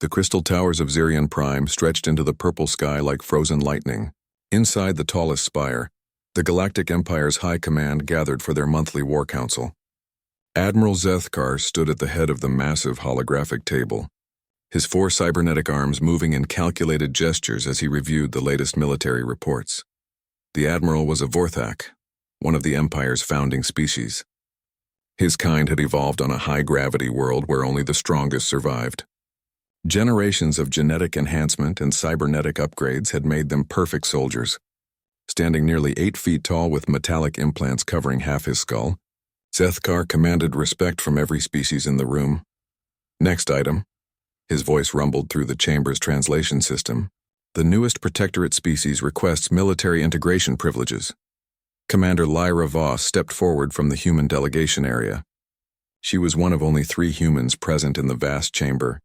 The crystal towers of Zirion Prime stretched into the purple sky like frozen lightning. Inside the tallest spire, the Galactic Empire's High Command gathered for their monthly war council. Admiral Zethkar stood at the head of the massive holographic table, his 4 cybernetic arms moving in calculated gestures as he reviewed the latest military reports. The Admiral was a Vorthak, one of the Empire's founding species. His kind had evolved on a high-gravity world where only the strongest survived. Generations of genetic enhancement and cybernetic upgrades had made them perfect soldiers. Standing nearly 8 feet tall with metallic implants covering half his skull, Zethkar commanded respect from every species in the room. Next item. His voice rumbled through the chamber's translation system. The newest Protectorate species requests military integration privileges. Commander Lyra Voss stepped forward from the human delegation area. She was one of only 3 humans present in the vast chamber,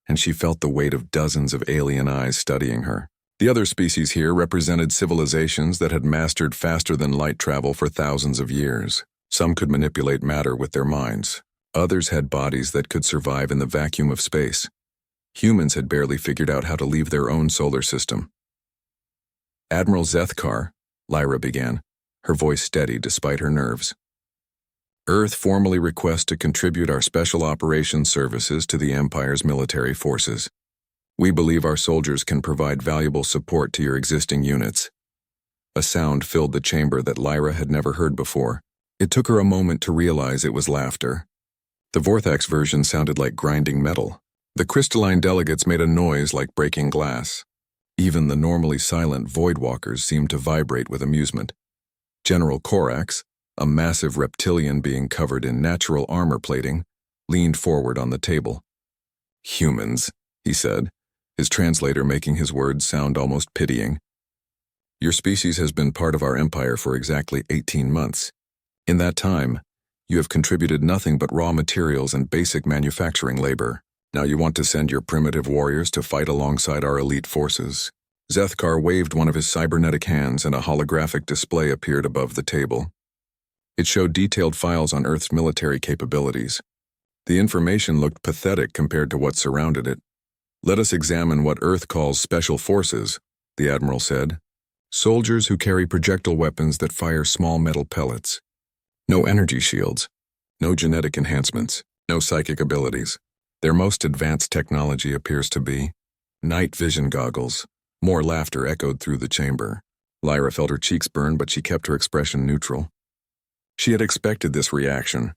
and she felt the weight of dozens of alien eyes studying her. The other species here represented civilizations that had mastered faster-than-light travel for thousands of years. Some could manipulate matter with their minds. Others had bodies that could survive in the vacuum of space. Humans had barely figured out how to leave their own solar system. Admiral Zethkar, Lyra began, her voice steady despite her nerves. Earth formally requests to contribute our special operations services to the Empire's military forces. We believe our soldiers can provide valuable support to your existing units. A sound filled the chamber that Lyra had never heard before. It took her a moment to realize it was laughter. The Vorthak's version sounded like grinding metal. The crystalline delegates made a noise like breaking glass. Even the normally silent Voidwalkers seemed to vibrate with amusement. General Corax, a massive reptilian being covered in natural armor plating, leaned forward on the table. "Humans," he said, his translator making his words sound almost pitying. "Your species has been part of our empire for exactly 18 months. In that time, you have contributed nothing but raw materials and basic manufacturing labor. Now you want to send your primitive warriors to fight alongside our elite forces." Zethkar waved one of his cybernetic hands and a holographic display appeared above the table. It showed detailed files on Earth's military capabilities. The information looked pathetic compared to what surrounded it. "Let us examine what Earth calls special forces," the Admiral said. "Soldiers who carry projectile weapons that fire small metal pellets. No energy shields, no genetic enhancements, no psychic abilities. Their most advanced technology appears to be night vision goggles." More laughter echoed through the chamber. Lyra felt her cheeks burn, but she kept her expression neutral. She had expected this reaction.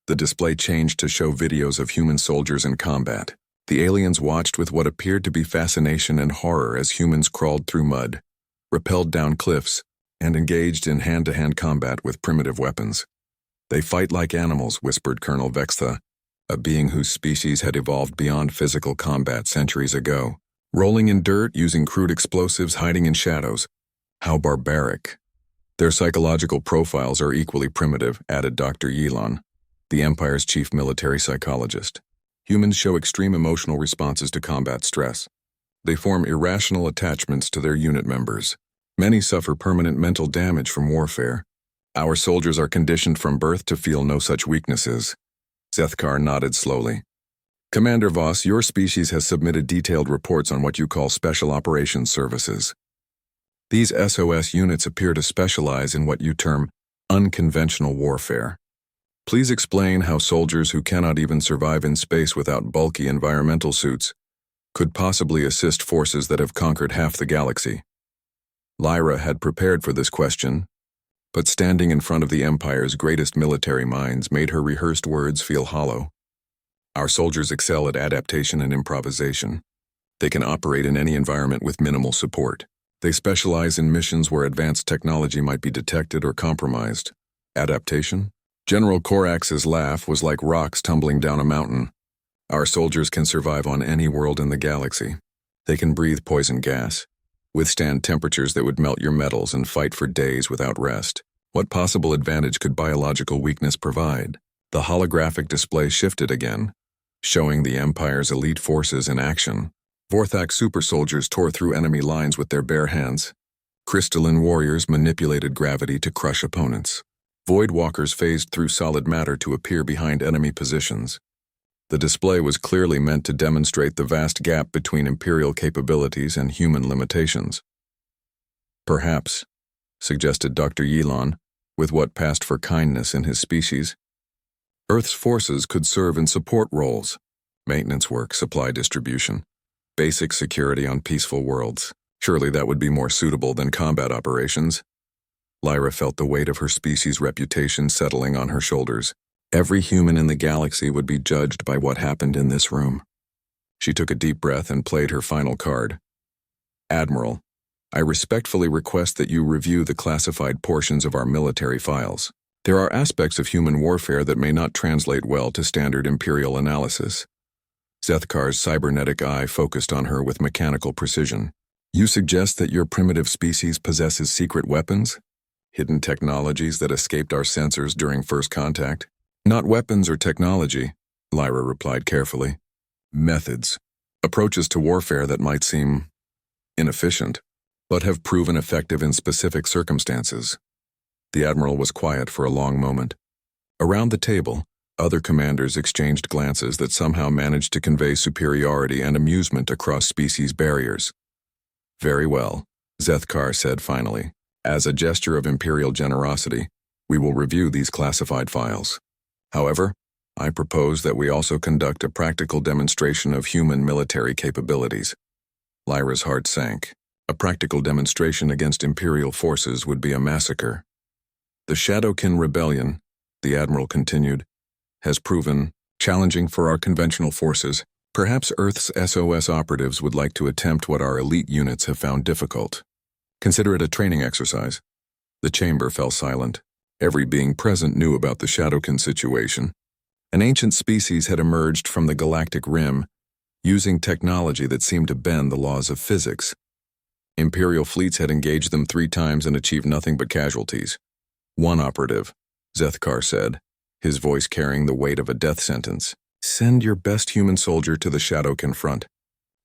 The display changed to show videos of human soldiers in combat. The aliens watched with what appeared to be fascination and horror as humans crawled through mud, rappelled down cliffs, and engaged in hand-to-hand combat with primitive weapons. "They fight like animals," whispered Colonel Vextha, a being whose species had evolved beyond physical combat centuries ago. "Rolling in dirt, using crude explosives, hiding in shadows. How barbaric." "Their psychological profiles are equally primitive," added Dr. Yilon, the Empire's chief military psychologist. "Humans show extreme emotional responses to combat stress. They form irrational attachments to their unit members. Many suffer permanent mental damage from warfare. Our soldiers are conditioned from birth to feel no such weaknesses." Zethkar nodded slowly. "Commander Voss, your species has submitted detailed reports on what you call Special Operations Services. These SOS units appear to specialize in what you term unconventional warfare. Please explain how soldiers who cannot even survive in space without bulky environmental suits could possibly assist forces that have conquered half the galaxy." Lyra had prepared for this question, but standing in front of the Empire's greatest military minds made her rehearsed words feel hollow. "Our soldiers excel at adaptation and improvisation. They can operate in any environment with minimal support. They specialize in missions where advanced technology might be detected or compromised. Adaptation?" General Corax's laugh was like rocks tumbling down a mountain. "Our soldiers can survive on any world in the galaxy. They can breathe poison gas, withstand temperatures that would melt your metals, and fight for days without rest. What possible advantage could biological weakness provide?" The holographic display shifted again, showing the Empire's elite forces in action. Vorthak super soldiers tore through enemy lines with their bare hands. Crystalline warriors manipulated gravity to crush opponents. Voidwalkers phased through solid matter to appear behind enemy positions. The display was clearly meant to demonstrate the vast gap between Imperial capabilities and human limitations. Perhaps, suggested Dr. Yilon, with what passed for kindness in his species, Earth's forces could serve in support roles, maintenance work, supply distribution, basic security on peaceful worlds. Surely that would be more suitable than combat operations. Lyra felt the weight of her species' reputation settling on her shoulders. Every human in the galaxy would be judged by what happened in this room. She took a deep breath and played her final card. Admiral, I respectfully request that you review the classified portions of our military files. There are aspects of human warfare that may not translate well to standard Imperial analysis. Zethkar's cybernetic eye focused on her with mechanical precision. You suggest that your primitive species possesses secret weapons? Hidden technologies that escaped our sensors during first contact? Not weapons or technology, Lyra replied carefully. Methods. Approaches to warfare that might seem inefficient, but have proven effective in specific circumstances. The Admiral was quiet for a long moment. Around the table, other commanders exchanged glances that somehow managed to convey superiority and amusement across species barriers. Very well, Zethkar said finally. As a gesture of Imperial generosity, we will review these classified files. However, I propose that we also conduct a practical demonstration of human military capabilities. Lyra's heart sank. A practical demonstration against Imperial forces would be a massacre. The Shadowkin Rebellion, the Admiral continued, has proven challenging for our conventional forces. Perhaps Earth's SOS operatives would like to attempt what our elite units have found difficult. Consider it a training exercise. The chamber fell silent. Every being present knew about the Shadowkin situation. An ancient species had emerged from the galactic rim, using technology that seemed to bend the laws of physics. Imperial fleets had engaged them 3 times and achieved nothing but casualties. One operative, Zethkar said, his voice carrying the weight of a death sentence. Send your best human soldier to the Shadowkin front.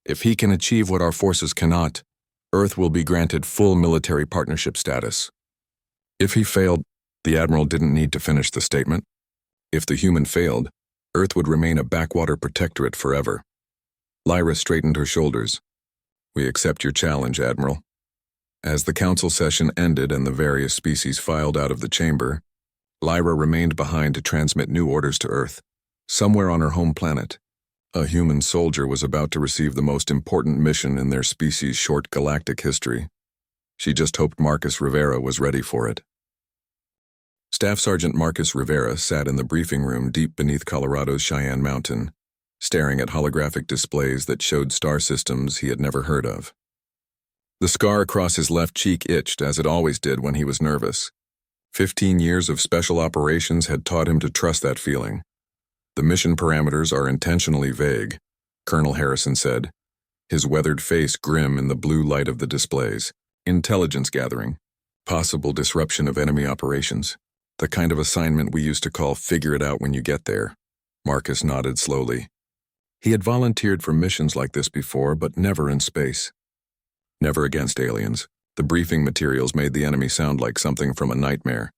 If he can achieve what our forces cannot, Earth will be granted full military partnership status. If he failed, the Admiral didn't need to finish the statement. If the human failed, Earth would remain a backwater protectorate forever. Lyra straightened her shoulders. We accept your challenge, Admiral. As the council session ended and the various species filed out of the chamber, Lyra remained behind to transmit new orders to Earth. Somewhere on her home planet, a human soldier was about to receive the most important mission in their species' short galactic history. She just hoped Marcus Rivera was ready for it. Staff Sergeant Marcus Rivera sat in the briefing room deep beneath Colorado's Cheyenne Mountain, staring at holographic displays that showed star systems he had never heard of. The scar across his left cheek itched as it always did when he was nervous. 15 years of special operations had taught him to trust that feeling. The mission parameters are intentionally vague, Colonel Harrison said, his weathered face grim in the blue light of the displays. Intelligence gathering, possible disruption of enemy operations, the kind of assignment we used to call figure it out when you get there. Marcus nodded slowly. He had volunteered for missions like this before, but never in space. Never against aliens. The briefing materials made the enemy sound like something from a nightmare.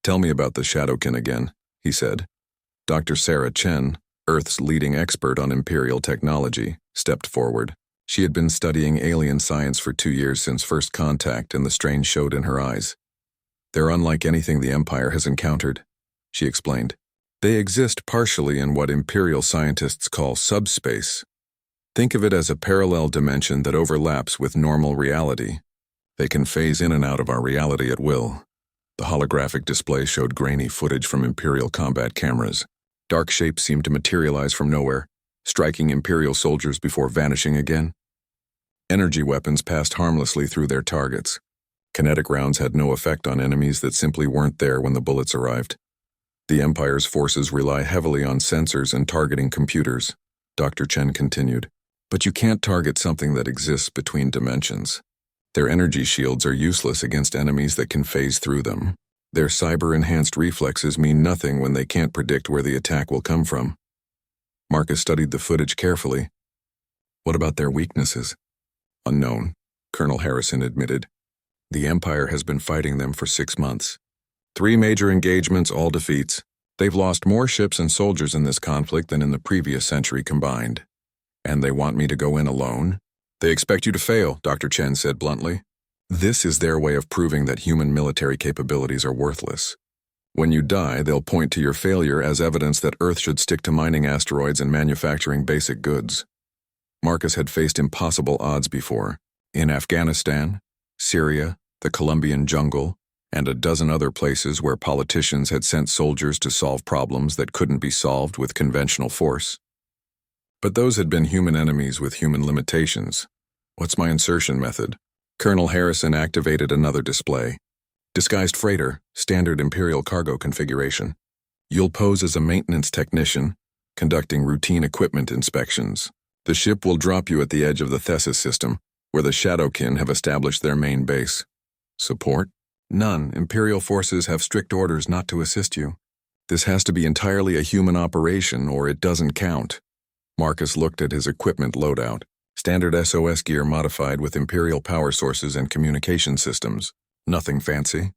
Tell me about the Shadowkin again, he said. Dr. Sarah Chen, Earth's leading expert on Imperial technology, stepped forward. She had been studying alien science for 2 years since first contact, and the strain showed in her eyes. They're unlike anything the Empire has encountered, she explained. They exist partially in what Imperial scientists call subspace. Think of it as a parallel dimension that overlaps with normal reality. They can phase in and out of our reality at will. The holographic display showed grainy footage from Imperial combat cameras. Dark shapes seemed to materialize from nowhere, striking Imperial soldiers before vanishing again. Energy weapons passed harmlessly through their targets. Kinetic rounds had no effect on enemies that simply weren't there when the bullets arrived. The Empire's forces rely heavily on sensors and targeting computers, Dr. Chen continued. But you can't target something that exists between dimensions. Their energy shields are useless against enemies that can phase through them. Their cyber-enhanced reflexes mean nothing when they can't predict where the attack will come from. Marcus studied the footage carefully. What about their weaknesses? Unknown, Colonel Harrison admitted. The Empire has been fighting them for 6 months. 3 major engagements, all defeats. They've lost more ships and soldiers in this conflict than in the previous century combined. And they want me to go in alone? They expect you to fail, Dr. Chen said bluntly. This is their way of proving that human military capabilities are worthless. When you die, they'll point to your failure as evidence that Earth should stick to mining asteroids and manufacturing basic goods. Marcus had faced impossible odds before, in Afghanistan, Syria, the Colombian jungle, and a dozen other places where politicians had sent soldiers to solve problems that couldn't be solved with conventional force. But those had been human enemies with human limitations. What's my insertion method? Colonel Harrison activated another display. Disguised freighter, standard Imperial cargo configuration. You'll pose as a maintenance technician, conducting routine equipment inspections. The ship will drop you at the edge of the Thesis system, where the Shadowkin have established their main base. Support? None. Imperial forces have strict orders not to assist you. This has to be entirely a human operation, or it doesn't count. Marcus looked at his equipment loadout. Standard SOS gear modified with Imperial power sources and communication systems. Nothing fancy.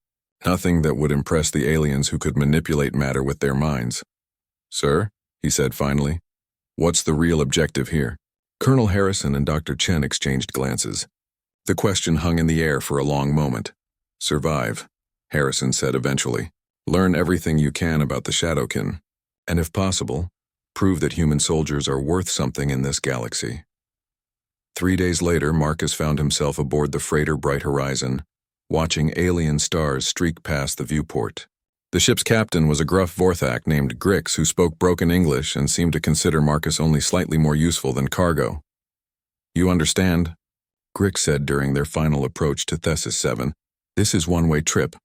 Nothing that would impress the aliens who could manipulate matter with their minds. Sir, he said finally, what's the real objective here? Colonel Harrison and Dr. Chen exchanged glances. The question hung in the air for a long moment. Survive, Harrison said eventually. Learn everything you can about the Shadowkin, and if possible, prove that human soldiers are worth something in this galaxy. 3 days later, Marcus found himself aboard the freighter Bright Horizon, watching alien stars streak past the viewport. The ship's captain was a gruff Vorthak named Grix who spoke broken English and seemed to consider Marcus only slightly more useful than cargo. You understand? Grix said during their final approach to Thesis 7. This is one-way trip.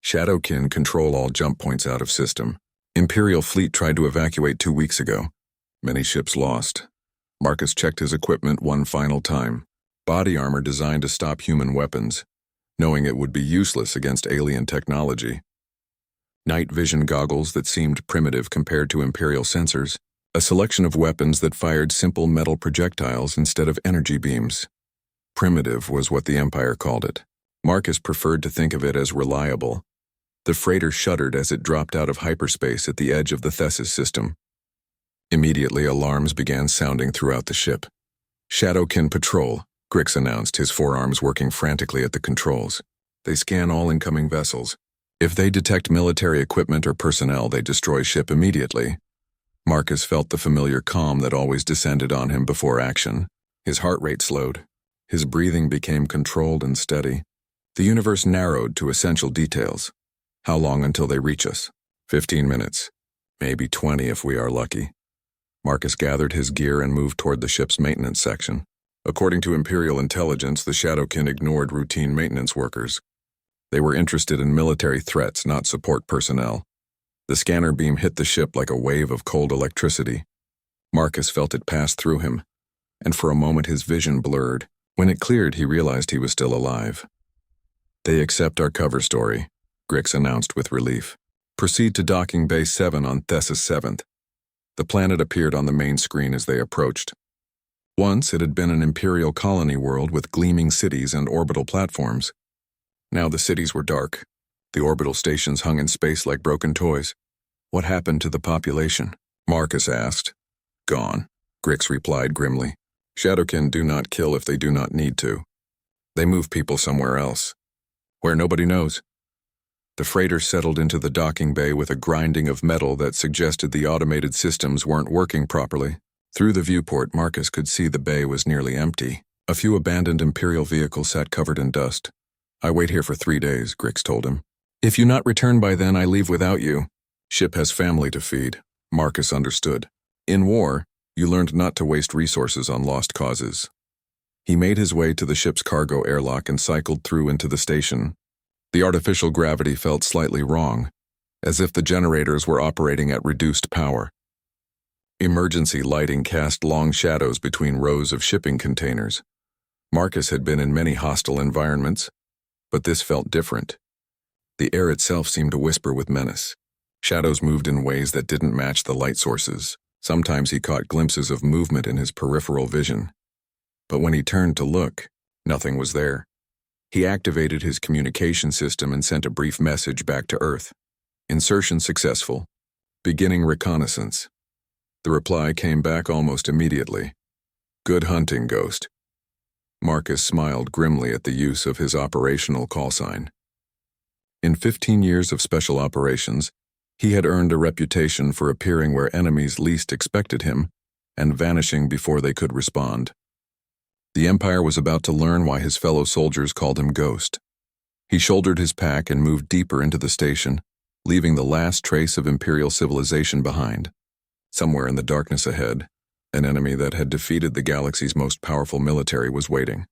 Shadowkin control all jump points out of system. Imperial fleet tried to evacuate 2 weeks ago. Many ships lost. Marcus checked his equipment one final time. Body armor designed to stop human weapons, knowing it would be useless against alien technology. Night vision goggles that seemed primitive compared to Imperial sensors. A selection of weapons that fired simple metal projectiles instead of energy beams. Primitive was what the Empire called it. Marcus preferred to think of it as reliable. The freighter shuddered as it dropped out of hyperspace at the edge of the Thesis system. Immediately, alarms began sounding throughout the ship. Shadowkin Patrol, Grix announced, his forearms working frantically at the controls. They scan all incoming vessels. If they detect military equipment or personnel, they destroy ship immediately. Marcus felt the familiar calm that always descended on him before action. His heart rate slowed. His breathing became controlled and steady. The universe narrowed to essential details. How long until they reach us? 15 minutes. Maybe 20 if we are lucky. Marcus gathered his gear and moved toward the ship's maintenance section. According to Imperial intelligence, the Shadowkin ignored routine maintenance workers. They were interested in military threats, not support personnel. The scanner beam hit the ship like a wave of cold electricity. Marcus felt it pass through him, and for a moment his vision blurred. When it cleared, he realized he was still alive. They accept our cover story, Grix announced with relief. Proceed to docking Bay 7 on Thesis 7th. The planet appeared on the main screen as they approached. Once it had been an Imperial colony world with gleaming cities and orbital platforms. Now the cities were dark. The orbital stations hung in space like broken toys. What happened to the population? Marcus asked. Gone, Grix replied grimly. Shadowkin do not kill if they do not need to. They move people somewhere else, where nobody knows. The freighter settled into the docking bay with a grinding of metal that suggested the automated systems weren't working properly. Through the viewport, Marcus could see the bay was nearly empty. A few abandoned Imperial vehicles sat covered in dust. I wait here for 3 days, Grix told him. If you not return by then, I leave without you. Ship has family to feed. Marcus understood. In war, you learned not to waste resources on lost causes. He made his way to the ship's cargo airlock and cycled through into the station. The artificial gravity felt slightly wrong, as if the generators were operating at reduced power. Emergency lighting cast long shadows between rows of shipping containers. Marcus had been in many hostile environments, but this felt different. The air itself seemed to whisper with menace. Shadows moved in ways that didn't match the light sources. Sometimes he caught glimpses of movement in his peripheral vision. But when he turned to look, nothing was there. He activated his communication system and sent a brief message back to Earth. Insertion successful. Beginning reconnaissance. The reply came back almost immediately. Good hunting, Ghost. Marcus smiled grimly at the use of his operational call sign. In 15 years of special operations, he had earned a reputation for appearing where enemies least expected him and vanishing before they could respond. The Empire was about to learn why his fellow soldiers called him Ghost. He shouldered his pack and moved deeper into the station, leaving the last trace of Imperial civilization behind. Somewhere in the darkness ahead, an enemy that had defeated the galaxy's most powerful military was waiting.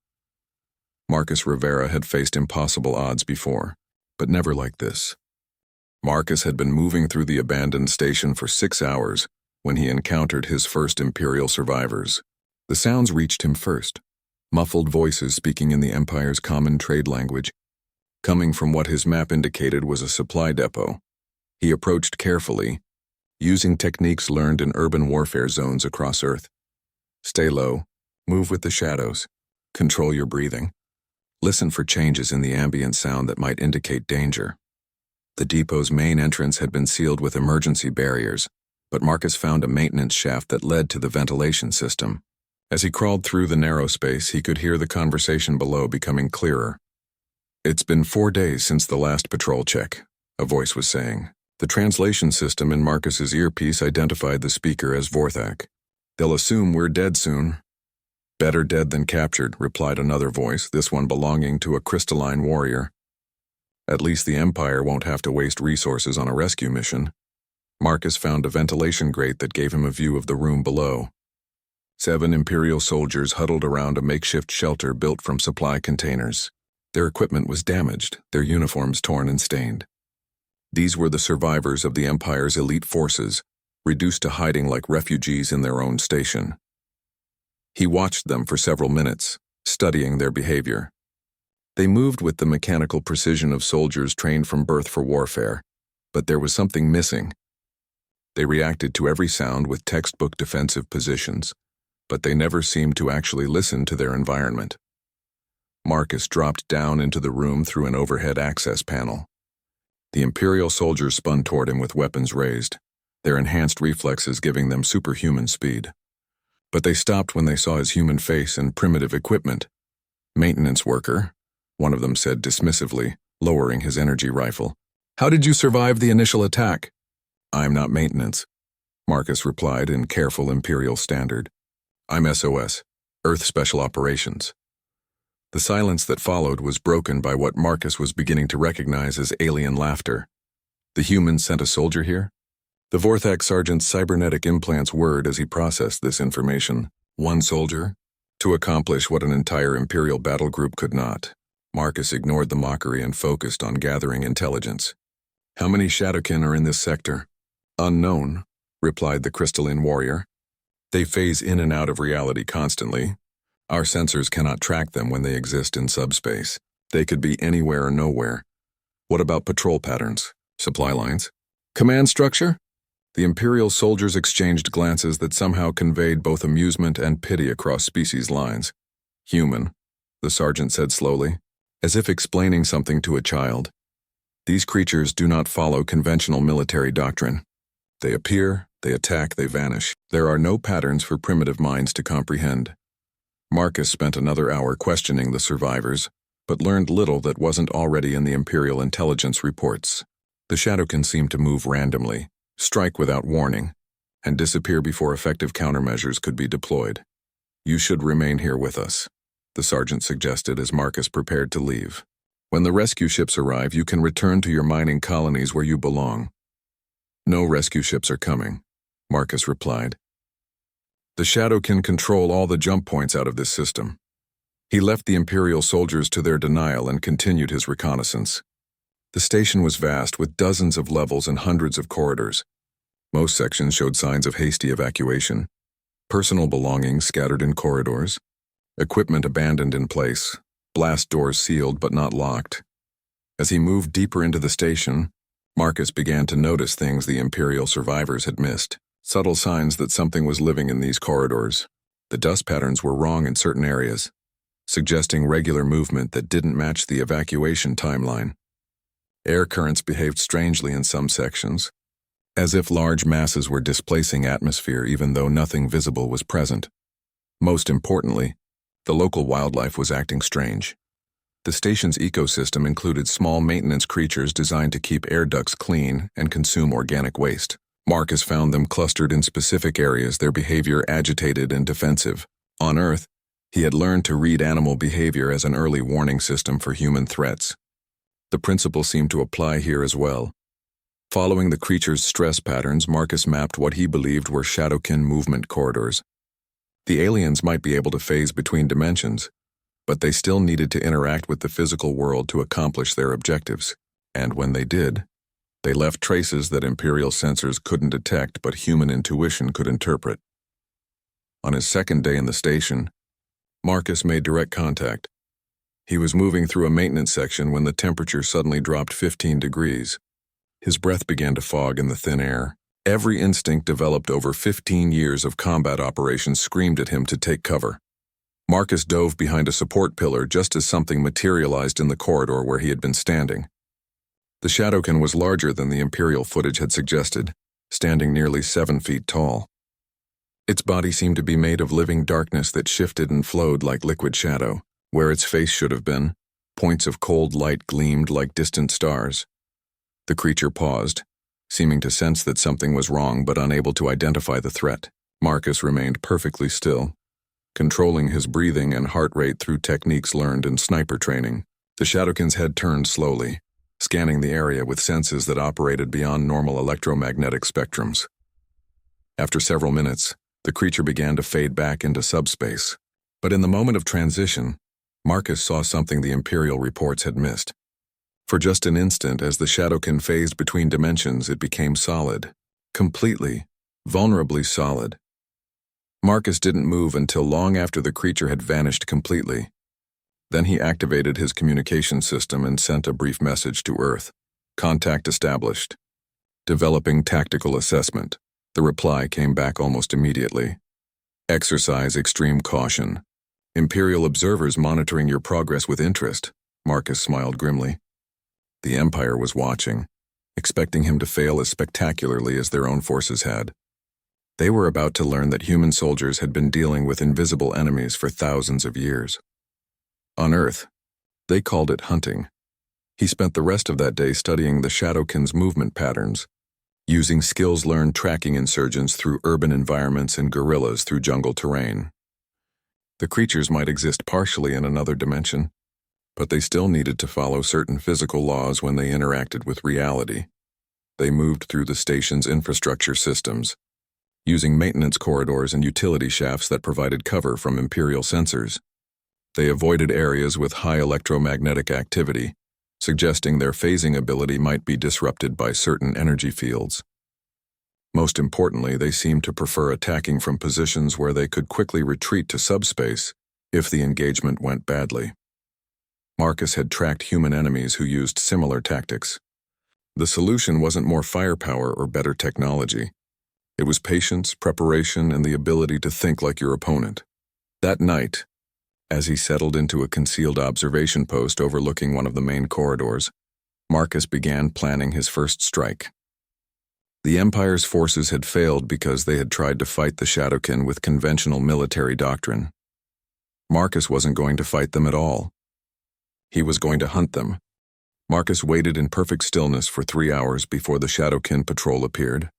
Marcus Rivera had faced impossible odds before, but never like this. Marcus had been moving through the abandoned station for 6 hours when he encountered his first Imperial survivors. The sounds reached him first, muffled voices speaking in the Empire's common trade language. Coming from what his map indicated was a supply depot. He approached carefully, using techniques learned in urban warfare zones across Earth. Stay low, move with the shadows, control your breathing. Listen for changes in the ambient sound that might indicate danger. The depot's main entrance had been sealed with emergency barriers, but Marcus found a maintenance shaft that led to the ventilation system. As he crawled through the narrow space, he could hear the conversation below becoming clearer. "It's been 4 days since the last patrol check," a voice was saying. The translation system in Marcus's earpiece identified the speaker as Vorthak. "They'll assume we're dead soon." "Better dead than captured," replied another voice, this one belonging to a crystalline warrior. "At least the Empire won't have to waste resources on a rescue mission." Marcus found a ventilation grate that gave him a view of the room below. 7 Imperial soldiers huddled around a makeshift shelter built from supply containers. Their equipment was damaged, their uniforms torn and stained. These were the survivors of the Empire's elite forces, reduced to hiding like refugees in their own station. He watched them for several minutes, studying their behavior. They moved with the mechanical precision of soldiers trained from birth for warfare, but there was something missing. They reacted to every sound with textbook defensive positions, but they never seemed to actually listen to their environment. Marcus dropped down into the room through an overhead access panel. The Imperial soldiers spun toward him with weapons raised, their enhanced reflexes giving them superhuman speed. But they stopped when they saw his human face and primitive equipment. "Maintenance worker," one of them said dismissively, lowering his energy rifle. "How did you survive the initial attack?" "I'm not maintenance," Marcus replied in careful Imperial standard. "I'm SOS, Earth Special Operations." The silence that followed was broken by what Marcus was beginning to recognize as alien laughter. The humans sent a soldier here? The Vorthak sergeant's cybernetic implants whirred as he processed this information. One soldier? To accomplish what an entire Imperial battle group could not. Marcus ignored the mockery and focused on gathering intelligence. "How many Shadowkin are in this sector?" "Unknown," replied the crystalline warrior. "They phase in and out of reality constantly. Our sensors cannot track them when they exist in subspace. They could be anywhere or nowhere. What about patrol patterns? Supply lines? Command structure?" The Imperial soldiers exchanged glances that somehow conveyed both amusement and pity across species lines. "Human," the sergeant said slowly, as if explaining something to a child. "These creatures do not follow conventional military doctrine. They appear, they attack, they vanish. There are no patterns for primitive minds to comprehend." Marcus spent another hour questioning the survivors, but learned little that wasn't already in the Imperial intelligence reports. The Shadowkin seemed to move randomly, strike without warning, and disappear before effective countermeasures could be deployed. "You should remain here with us," the sergeant suggested as Marcus prepared to leave. "When the rescue ships arrive, you can return to your mining colonies where you belong." "No rescue ships are coming," Marcus replied. "The Shadowkin control all the jump points out of this system." He left the Imperial soldiers to their denial and continued his reconnaissance. The station was vast, with dozens of levels and hundreds of corridors. Most sections showed signs of hasty evacuation. Personal belongings scattered in corridors. Equipment abandoned in place. Blast doors sealed but not locked. As he moved deeper into the station, Marcus began to notice things the Imperial survivors had missed. Subtle signs that something was living in these corridors. The dust patterns were wrong in certain areas, suggesting regular movement that didn't match the evacuation timeline. Air currents behaved strangely in some sections. as if large masses were displacing atmosphere even though nothing visible was present. Most importantly, the local wildlife was acting strange. The station's ecosystem included small maintenance creatures designed to keep air ducts clean and consume organic waste. Marcus found them clustered in specific areas, their behavior agitated and defensive. On Earth, he had learned to read animal behavior as an early warning system for human threats. The principle seemed to apply here as well. Following the creature's stress patterns, Marcus mapped what he believed were Shadowkin movement corridors. The aliens might be able to phase between dimensions, but they still needed to interact with the physical world to accomplish their objectives. And when they did, they left traces that Imperial sensors couldn't detect but human intuition could interpret. On his second day in the station, Marcus made direct contact. He was moving through a maintenance section when the temperature suddenly dropped 15 degrees. His breath began to fog in the thin air. Every instinct developed over 15 years of combat operations screamed at him to take cover. Marcus dove behind a support pillar just as something materialized in the corridor where he had been standing. The Shadowkin was larger than the Imperial footage had suggested, standing nearly 7 feet tall. Its body seemed to be made of living darkness that shifted and flowed like liquid shadow. Where its face should have been, points of cold light gleamed like distant stars. The creature paused, seeming to sense that something was wrong but unable to identify the threat. Marcus remained perfectly still, controlling his breathing and heart rate through techniques learned in sniper training. The Shadowkin's head turned slowly, scanning the area with senses that operated beyond normal electromagnetic spectrums. After several minutes, the creature began to fade back into subspace. But in the moment of transition, Marcus saw something the Imperial reports had missed. For just an instant, as the Shadowkin phased between dimensions, it became solid. Completely, vulnerably solid. Marcus didn't move until long after the creature had vanished completely. Then he activated his communication system and sent a brief message to Earth. Contact established. Developing tactical assessment. The reply came back almost immediately. Exercise extreme caution. Imperial observers monitoring your progress with interest. Marcus smiled grimly. The Empire was watching, expecting him to fail as spectacularly as their own forces had. They were about to learn that human soldiers had been dealing with invisible enemies for thousands of years. On Earth, they called it hunting. He spent the rest of that day studying the Shadowkin's movement patterns, using skills learned tracking insurgents through urban environments and guerrillas through jungle terrain. The creatures might exist partially in another dimension, but they still needed to follow certain physical laws when they interacted with reality. They moved through the station's infrastructure systems, using maintenance corridors and utility shafts that provided cover from Imperial sensors. They avoided areas with high electromagnetic activity, suggesting their phasing ability might be disrupted by certain energy fields. Most importantly, they seemed to prefer attacking from positions where they could quickly retreat to subspace if the engagement went badly. Marcus had tracked human enemies who used similar tactics. The solution wasn't more firepower or better technology. It was patience, preparation, and the ability to think like your opponent. That night, as he settled into a concealed observation post overlooking one of the main corridors, Marcus began planning his first strike. The Empire's forces had failed because they had tried to fight the Shadowkin with conventional military doctrine. Marcus wasn't going to fight them at all. He was going to hunt them. Marcus waited in perfect stillness for 3 hours before the Shadowkin patrol appeared.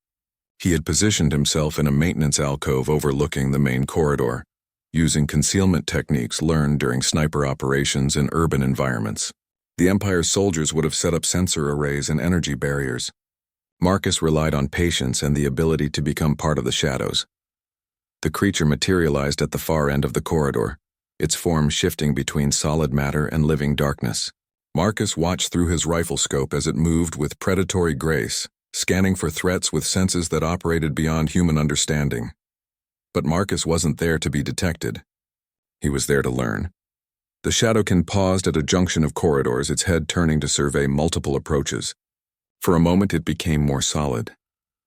He had positioned himself in a maintenance alcove overlooking the main corridor, using concealment techniques learned during sniper operations in urban environments. The Empire's soldiers would have set up sensor arrays and energy barriers. Marcus relied on patience and the ability to become part of the shadows. The creature materialized at the far end of the corridor, its form shifting between solid matter and living darkness. Marcus watched through his rifle scope as it moved with predatory grace, scanning for threats with senses that operated beyond human understanding. But Marcus wasn't there to be detected. He was there to learn. The Shadowkin paused at a junction of corridors, its head turning to survey multiple approaches. For a moment it became more solid,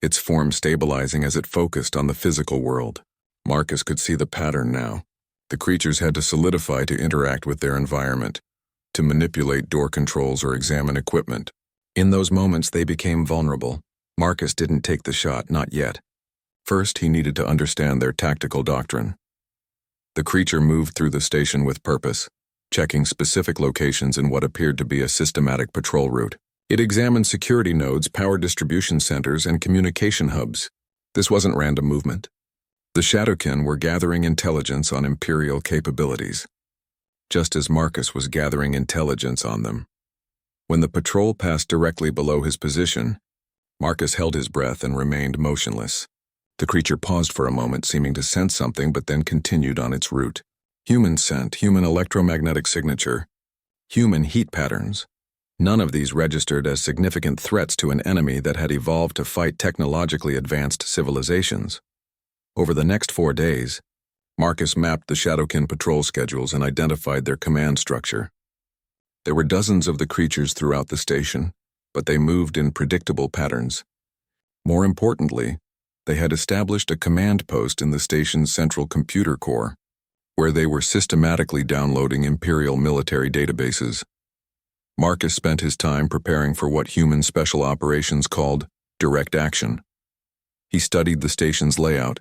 its form stabilizing as it focused on the physical world. Marcus could see the pattern now. The creatures had to solidify to interact with their environment, to manipulate door controls or examine equipment. In those moments they became vulnerable. Marcus didn't take the shot, not yet. First, he needed to understand their tactical doctrine. The creature moved through the station with purpose, checking specific locations in what appeared to be a systematic patrol route. It examined security nodes, power distribution centers, and communication hubs. This wasn't random movement. The Shadowkin were gathering intelligence on Imperial capabilities, just as Marcus was gathering intelligence on them. When the patrol passed directly below his position, Marcus held his breath and remained motionless. The creature paused for a moment, seeming to sense something, but then continued on its route. Human scent, human electromagnetic signature, human heat patterns. None of these registered as significant threats to an enemy that had evolved to fight technologically advanced civilizations. Over the next 4 days, Marcus mapped the Shadowkin patrol schedules and identified their command structure. There were dozens of the creatures throughout the station, but they moved in predictable patterns. More importantly, they had established a command post in the station's central computer core, where they were systematically downloading Imperial military databases. Marcus spent his time preparing for what human special operations called direct action. He studied the station's layout,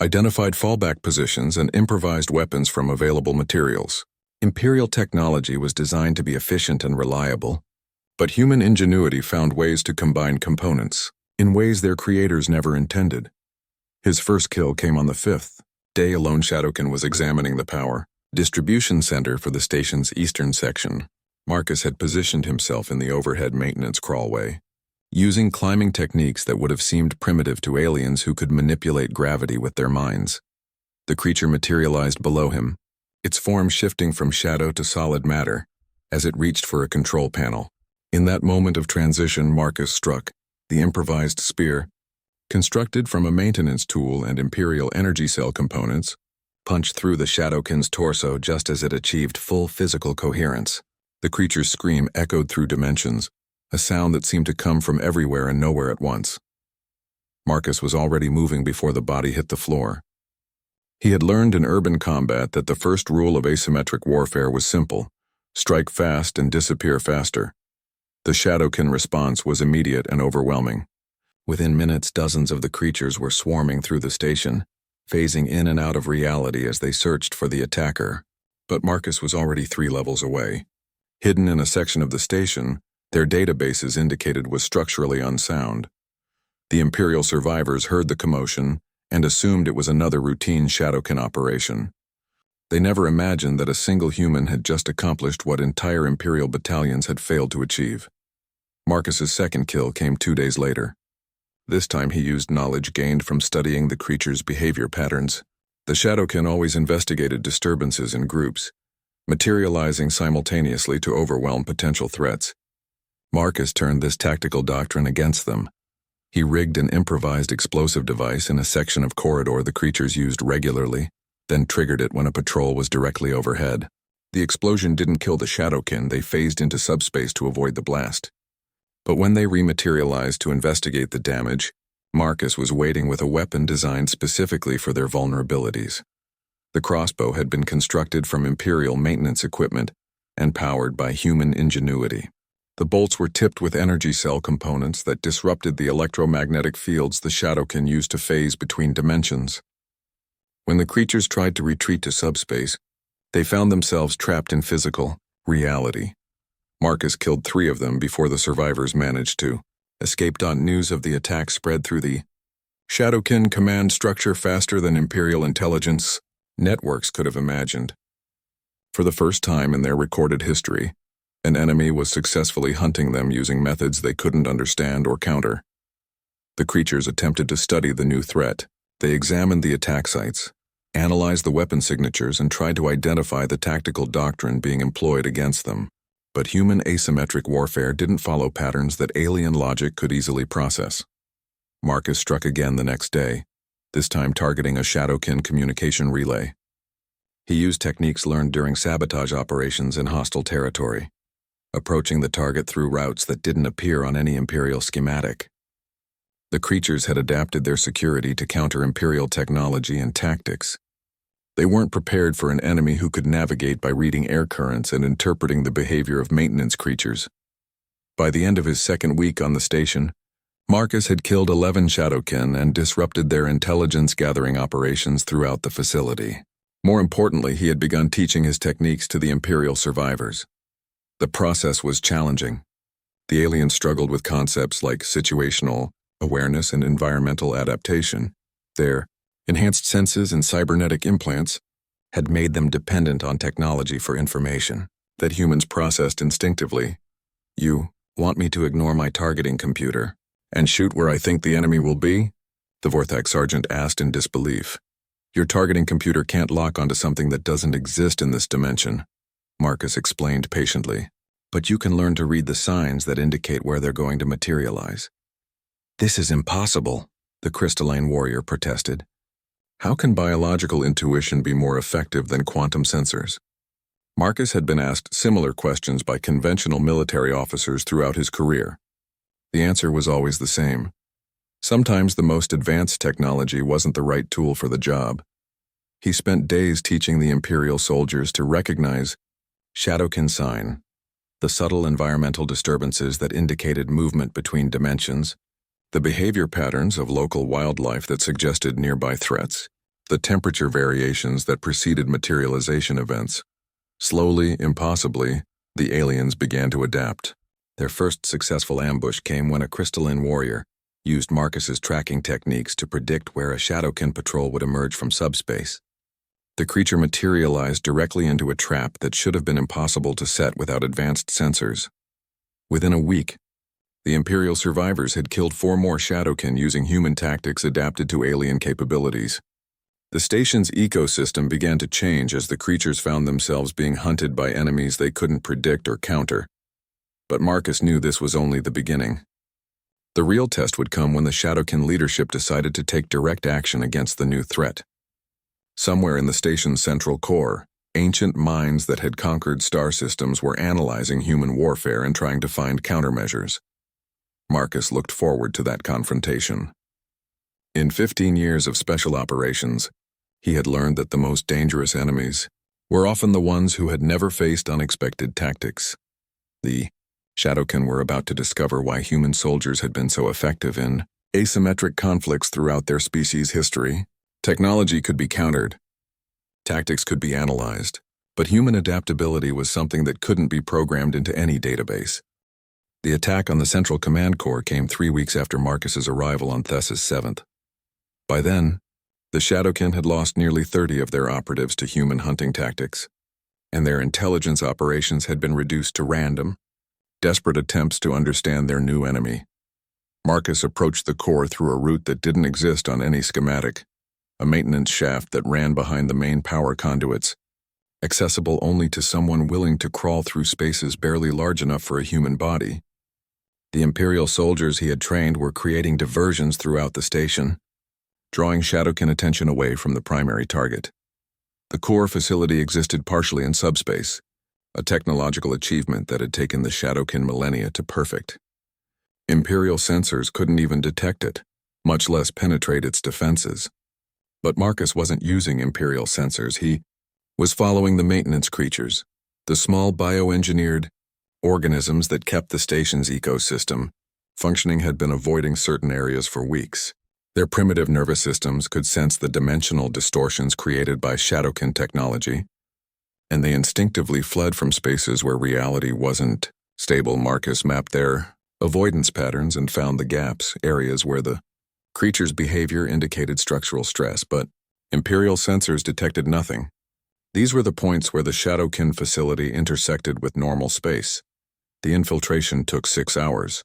identified fallback positions, and improvised weapons from available materials. Imperial technology was designed to be efficient and reliable, but human ingenuity found ways to combine components in ways their creators never intended. His first kill came on the 5th day. A lone Shadowkin was examining the power distribution center for the station's eastern section. Marcus had positioned himself in the overhead maintenance crawlway, using climbing techniques that would have seemed primitive to aliens who could manipulate gravity with their minds. The creature materialized below him, its form shifting from shadow to solid matter as it reached for a control panel. In that moment of transition, Marcus struck. The improvised spear, constructed from a maintenance tool and Imperial energy cell components, punched through the Shadowkin's torso just as it achieved full physical coherence. The creature's scream echoed through dimensions, a sound that seemed to come from everywhere and nowhere at once. Marcus was already moving before the body hit the floor. He had learned in urban combat that the first rule of asymmetric warfare was simple: strike fast and disappear faster. The Shadowkin response was immediate and overwhelming. Within minutes, dozens of the creatures were swarming through the station, phasing in and out of reality as they searched for the attacker. But Marcus was already 3 levels away. Hidden in a section of the station, their databases indicated was structurally unsound. The Imperial survivors heard the commotion and assumed it was another routine Shadowkin operation. They never imagined that a single human had just accomplished what entire Imperial battalions had failed to achieve. Marcus's second kill came 2 days later. This time he used knowledge gained from studying the creature's behavior patterns. The Shadowkin always investigated disturbances in groups, materializing simultaneously to overwhelm potential threats. Marcus turned this tactical doctrine against them. He rigged an improvised explosive device in a section of corridor the creatures used regularly, then triggered it when a patrol was directly overhead. The explosion didn't kill the Shadowkin. They phased into subspace to avoid the blast. But when they rematerialized to investigate the damage, Marcus was waiting with a weapon designed specifically for their vulnerabilities. The crossbow had been constructed from Imperial maintenance equipment and powered by human ingenuity. The bolts were tipped with energy cell components that disrupted the electromagnetic fields the Shadowkin used to phase between dimensions. When the creatures tried to retreat to subspace, they found themselves trapped in physical reality. Marcus killed 3 of them before the survivors managed to escape. News of the attack spread through the Shadowkin command structure faster than Imperial intelligence networks could have imagined. For the first time in their recorded history, an enemy was successfully hunting them using methods they couldn't understand or counter. The creatures attempted to study the new threat. They examined the attack sites, analyzed the weapon signatures, and tried to identify the tactical doctrine being employed against them. But human asymmetric warfare didn't follow patterns that alien logic could easily process. Marcus struck again the next day, this time targeting a Shadowkin communication relay. He used techniques learned during sabotage operations in hostile territory, approaching the target through routes that didn't appear on any Imperial schematic. The creatures had adapted their security to counter Imperial technology and tactics. They weren't prepared for an enemy who could navigate by reading air currents and interpreting the behavior of maintenance creatures. By the end of his second week on the station, Marcus had killed 11 Shadowkin and disrupted their intelligence-gathering operations throughout the facility. More importantly, he had begun teaching his techniques to the Imperial survivors. The process was challenging. The aliens struggled with concepts like situational awareness and environmental adaptation. Their enhanced senses and cybernetic implants had made them dependent on technology for information that humans processed instinctively. "You want me to ignore my targeting computer and shoot where I think the enemy will be?" the Vorthak sergeant asked in disbelief. "Your targeting computer can't lock onto something that doesn't exist in this dimension," Marcus explained patiently. "But you can learn to read the signs that indicate where they're going to materialize." "This is impossible," the crystalline warrior protested. "How can biological intuition be more effective than quantum sensors?" Marcus had been asked similar questions by conventional military officers throughout his career. The answer was always the same. Sometimes the most advanced technology wasn't the right tool for the job. He spent days teaching the Imperial soldiers to recognize Shadowkin sign, the subtle environmental disturbances that indicated movement between dimensions, the behavior patterns of local wildlife that suggested nearby threats, the temperature variations that preceded materialization events. Slowly, impossibly, the aliens began to adapt. Their first successful ambush came when a crystalline warrior used Marcus's tracking techniques to predict where a Shadowkin patrol would emerge from subspace. The creature materialized directly into a trap that should have been impossible to set without advanced sensors. Within a week, the Imperial survivors had killed 4 more Shadowkin using human tactics adapted to alien capabilities. The station's ecosystem began to change as the creatures found themselves being hunted by enemies they couldn't predict or counter. But Marcus knew this was only the beginning. The real test would come when the Shadowkin leadership decided to take direct action against the new threat. Somewhere in the station's central core, ancient minds that had conquered star systems were analyzing human warfare and trying to find countermeasures. Marcus looked forward to that confrontation. In 15 years of special operations, he had learned that the most dangerous enemies were often the ones who had never faced unexpected tactics. The Shadowkin were about to discover why human soldiers had been so effective in asymmetric conflicts throughout their species' history. Technology could be countered, tactics could be analyzed, but human adaptability was something that couldn't be programmed into any database. The attack on the Central Command Corps came 3 weeks after Marcus's arrival on Thessus 7th. By then, the Shadowkin had lost nearly 30 of their operatives to human hunting tactics, and their intelligence operations had been reduced to random, desperate attempts to understand their new enemy. Marcus approached the core through a route that didn't exist on any schematic, a maintenance shaft that ran behind the main power conduits, accessible only to someone willing to crawl through spaces barely large enough for a human body. The Imperial soldiers he had trained were creating diversions throughout the station, drawing Shadowkin attention away from the primary target. The core facility existed partially in subspace, a technological achievement that had taken the Shadowkin millennia to perfect. Imperial sensors couldn't even detect it, much less penetrate its defenses. But Marcus wasn't using Imperial sensors. He was following the maintenance creatures, the small bioengineered organisms that kept the station's ecosystem functioning. Had been avoiding certain areas for weeks. Their primitive nervous systems could sense the dimensional distortions created by Shadowkin technology, and they instinctively fled from spaces where reality wasn't stable. Marcus mapped their avoidance patterns and found the gaps, areas where the creature's behavior indicated structural stress, but Imperial sensors detected nothing. These were the points where the Shadowkin facility intersected with normal space. The infiltration took 6 hours.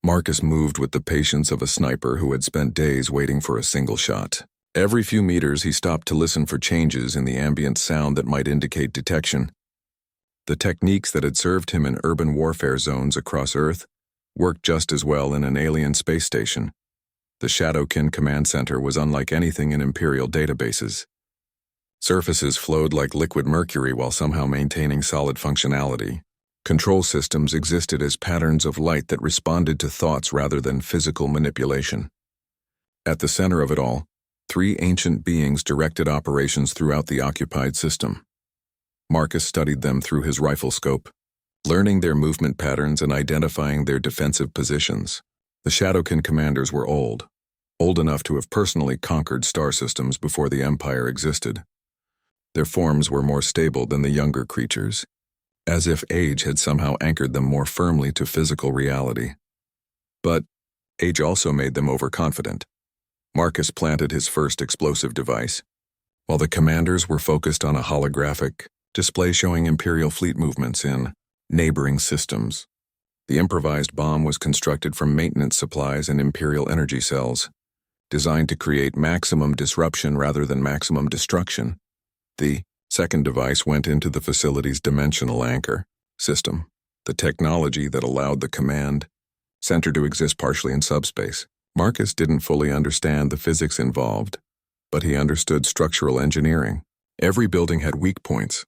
Marcus moved with the patience of a sniper who had spent days waiting for a single shot. Every few meters he stopped to listen for changes in the ambient sound that might indicate detection. The techniques that had served him in urban warfare zones across Earth worked just as well in an alien space station. The Shadowkin command center was unlike anything in Imperial databases. Surfaces flowed like liquid mercury while somehow maintaining solid functionality. Control systems existed as patterns of light that responded to thoughts rather than physical manipulation. At the center of it all, 3 ancient beings directed operations throughout the occupied system. Marcus studied them through his rifle scope, learning their movement patterns and identifying their defensive positions. The Shadowkin commanders were old enough to have personally conquered star systems before the Empire existed. Their forms were more stable than the younger creatures, as if age had somehow anchored them more firmly to physical reality. But age also made them overconfident. Marcus planted his first explosive device, while the commanders were focused on a holographic display showing Imperial fleet movements in neighboring systems. The improvised bomb was constructed from maintenance supplies and Imperial energy cells, designed to create maximum disruption rather than maximum destruction. The second device went into the facility's dimensional anchor system, the technology that allowed the command center to exist partially in subspace. Marcus didn't fully understand the physics involved, but he understood structural engineering. Every building had weak points.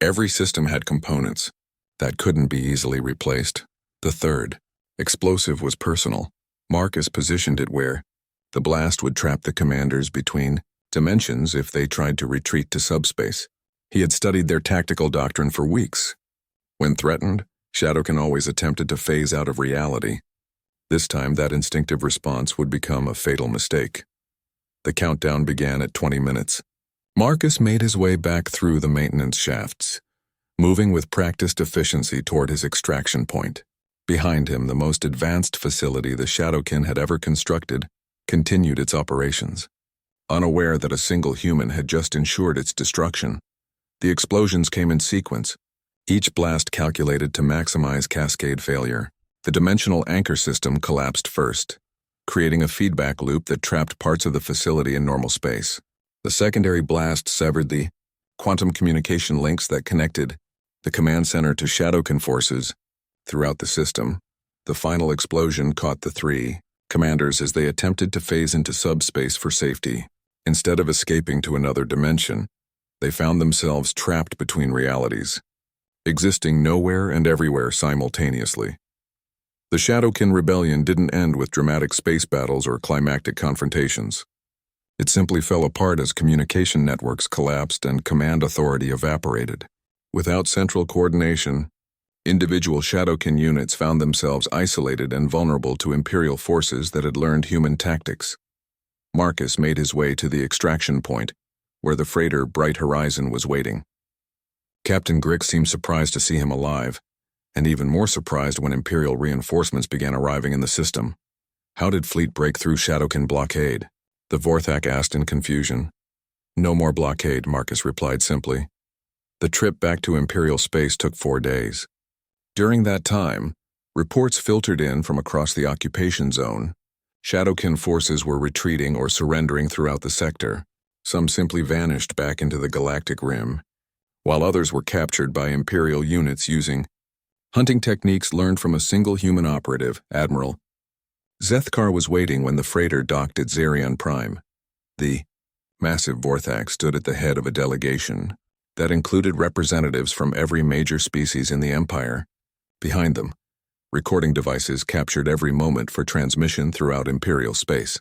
Every system had components that couldn't be easily replaced. The third explosive was personal. Marcus positioned it where the blast would trap the commanders between dimensions if they tried to retreat to subspace. He had studied their tactical doctrine for weeks. When threatened, Shadowkin always attempted to phase out of reality. This time, that instinctive response would become a fatal mistake. The countdown began at 20 minutes. Marcus made his way back through the maintenance shafts, moving with practiced efficiency toward his extraction point. Behind him, the most advanced facility the Shadowkin had ever constructed continued its operations. Unaware that a single human had just ensured its destruction, the explosions came in sequence, each blast calculated to maximize cascade failure. The dimensional anchor system collapsed first, creating a feedback loop that trapped parts of the facility in normal space. The secondary blast severed the quantum communication links that connected the command center to Shadowkin forces throughout the system. The final explosion caught the three commanders as they attempted to phase into subspace for safety. Instead of escaping to another dimension, they found themselves trapped between realities, existing nowhere and everywhere simultaneously. The Shadowkin rebellion didn't end with dramatic space battles or climactic confrontations. It simply fell apart as communication networks collapsed and command authority evaporated. Without central coordination, individual Shadowkin units found themselves isolated and vulnerable to Imperial forces that had learned human tactics. Marcus made his way to the extraction point, where the freighter Bright Horizon was waiting. Captain Grick seemed surprised to see him alive, and even more surprised when Imperial reinforcements began arriving in the system. How did fleet break through Shadowkin blockade? The Vorthak asked in confusion. No more blockade, Marcus replied simply. The trip back to Imperial space took 4 days. During that time, reports filtered in from across the occupation zone. Shadowkin forces were retreating or surrendering throughout the sector. Some simply vanished back into the galactic rim, while others were captured by Imperial units using hunting techniques learned from a single human operative, Admiral. Zethkar was waiting when the freighter docked at Zerion Prime. The massive Vorthak stood at the head of a delegation that included representatives from every major species in the Empire. Behind them, recording devices captured every moment for transmission throughout Imperial space.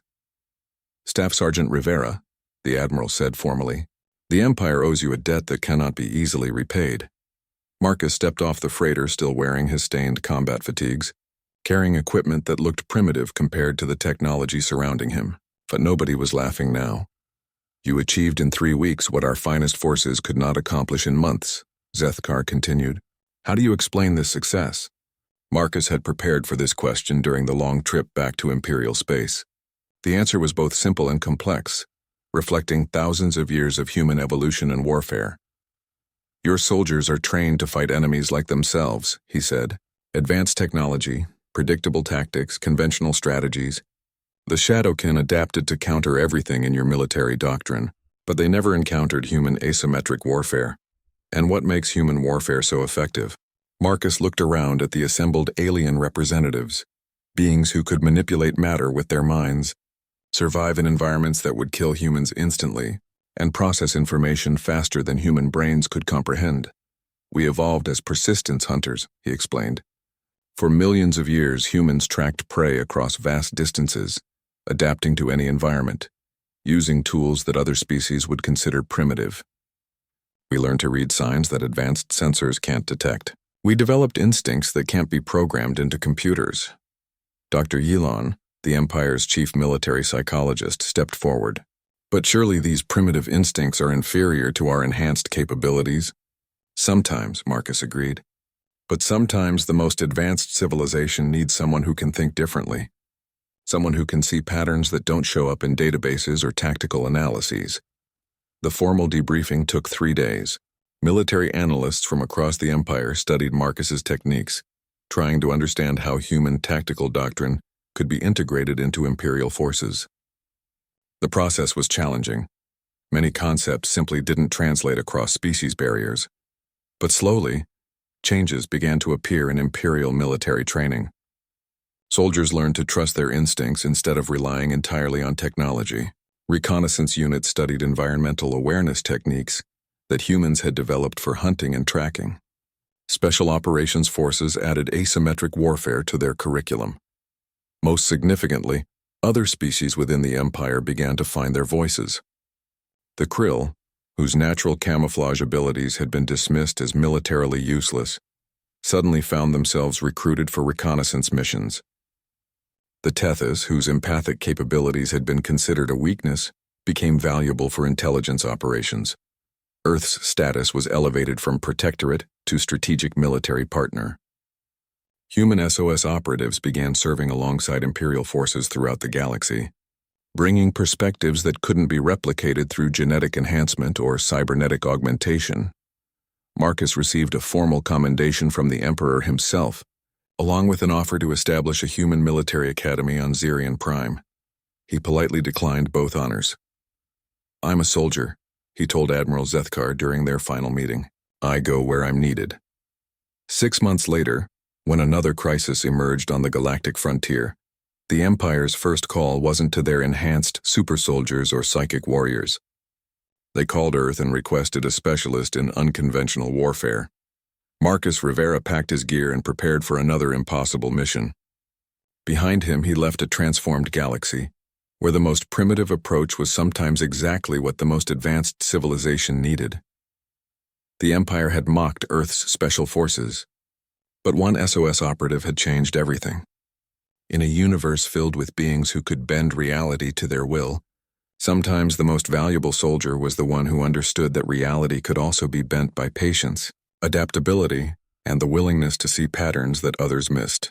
Staff Sergeant Rivera, the Admiral said formally, the Empire owes you a debt that cannot be easily repaid. Marcus stepped off the freighter still wearing his stained combat fatigues, carrying equipment that looked primitive compared to the technology surrounding him. But nobody was laughing now. You achieved in 3 weeks what our finest forces could not accomplish in months, Zethkar continued. How do you explain this success? Marcus had prepared for this question during the long trip back to Imperial space. The answer was both simple and complex, reflecting thousands of years of human evolution and warfare. Your soldiers are trained to fight enemies like themselves, he said. Advanced technology, predictable tactics, conventional strategies. The Shadowkin adapted to counter everything in your military doctrine, but they never encountered human asymmetric warfare. And what makes human warfare so effective? Marcus looked around at the assembled alien representatives, beings who could manipulate matter with their minds, survive in environments that would kill humans instantly, and process information faster than human brains could comprehend. We evolved as persistence hunters, he explained. For millions of years, humans tracked prey across vast distances, adapting to any environment, using tools that other species would consider primitive. We learned to read signs that advanced sensors can't detect. We developed instincts that can't be programmed into computers. Dr. Yilon, the Empire's chief military psychologist, stepped forward. But surely these primitive instincts are inferior to our enhanced capabilities? Sometimes, Marcus agreed. But sometimes the most advanced civilization needs someone who can think differently. Someone who can see patterns that don't show up in databases or tactical analyses. The formal debriefing took 3 days. Military analysts from across the Empire studied Marcus's techniques, trying to understand how human tactical doctrine could be integrated into Imperial forces. The process was challenging. Many concepts simply didn't translate across species barriers. But slowly, changes began to appear in Imperial military training. Soldiers learned to trust their instincts instead of relying entirely on technology. Reconnaissance units studied environmental awareness techniques that humans had developed for hunting and tracking. Special operations forces added asymmetric warfare to their curriculum. Most significantly, other species within the Empire began to find their voices. The Krill, whose natural camouflage abilities had been dismissed as militarily useless, suddenly found themselves recruited for reconnaissance missions. The Tethys, whose empathic capabilities had been considered a weakness, became valuable for intelligence operations. Earth's status was elevated from protectorate to strategic military partner. Human S0S operatives began serving alongside Imperial forces throughout the galaxy, bringing perspectives that couldn't be replicated through genetic enhancement or cybernetic augmentation. Marcus received a formal commendation from the Emperor himself, along with an offer to establish a human military academy on Zirion Prime. He politely declined both honors. "I'm a soldier," he told Admiral Zethkar during their final meeting. "I go where I'm needed." 6 months later, when another crisis emerged on the galactic frontier, the Empire's first call wasn't to their enhanced super soldiers or psychic warriors. They called Earth and requested a specialist in unconventional warfare. Marcus Rivera packed his gear and prepared for another impossible mission. Behind him, he left a transformed galaxy, where the most primitive approach was sometimes exactly what the most advanced civilization needed. The Empire had mocked Earth's special forces, but one S0S operative had changed everything. In a universe filled with beings who could bend reality to their will, sometimes the most valuable soldier was the one who understood that reality could also be bent by patience, adaptability, and the willingness to see patterns that others missed.